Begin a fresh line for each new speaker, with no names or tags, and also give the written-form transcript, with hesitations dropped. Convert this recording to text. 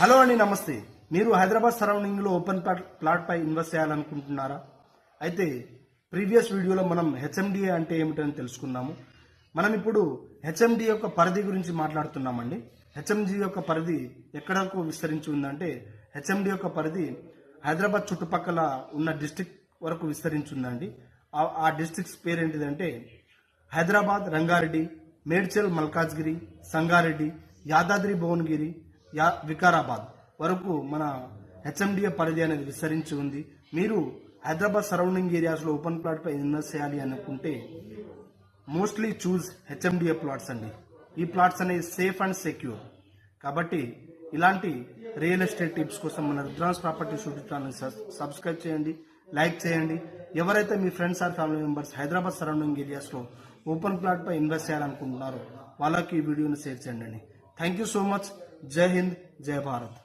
Hello అండి, నమస్తే. మీరు హైదరాబాద్ సరౌండింగ్లో ఓపెన్ ప్లాట్ పై ఇన్వెస్ట్ చేయాలనుకుంటున్నారా? అయితే ప్రీవియస్ వీడియోలో మనం హెచ్ఎండిఏ అంటే ఏమిటని తెలుసుకున్నాము. మనం ఇప్పుడు హెచ్ఎండి యొక్క పరిధి గురించి మాట్లాడుతున్నామండి. హెచ్ఎండి యొక్క పరిధి ఎక్కడకు విస్తరించి ఉందంటే, హెచ్ఎండి యొక్క పరిధి హైదరాబాద్ చుట్టుపక్కల ఉన్న డిస్టిక్ వరకు విస్తరించి ఉందండి. ఆ డిస్టిక్స్ పేరేంటిదంటే హైదరాబాద్, రంగారెడ్డి, మేడ్చల్, మల్కాజ్గిరి, సంగారెడ్డి, యాదాద్రి భువనగిరి, వికారాబాద్ వరకు మన హెచ్ఎండిఏ పరిధి అనేది విస్తరించి ఉంది. మీరు హైదరాబాద్ సరౌండింగ్ ఏరియాస్లో ఓపెన్ ప్లాట్ పై ఇన్వెస్ట్ చేయాలి అనుకుంటే మోస్ట్లీ చూజ్ హెచ్ఎండిఏ ప్లాట్స్ అండి. ఈ ప్లాట్స్ అనేవి సేఫ్ అండ్ సెక్యూర్. కాబట్టి ఇలాంటి రియల్ ఎస్టేట్ టిప్స్ కోసం మన Rudrans properties YouTube channel subscribe చేయండి, లైక్ చేయండి. ఎవరైతే మీ friends or family members Hyderabad surrounding ఏరియాస్లో ఓపెన్ ప్లాట్ పై ఇన్వెస్ట్ చేయాలనుకుంటున్నారో వాళ్ళకి ఈ వీడియోని షేర్ చేయండి. Thank you so much. Jai Hind, జై భారత్.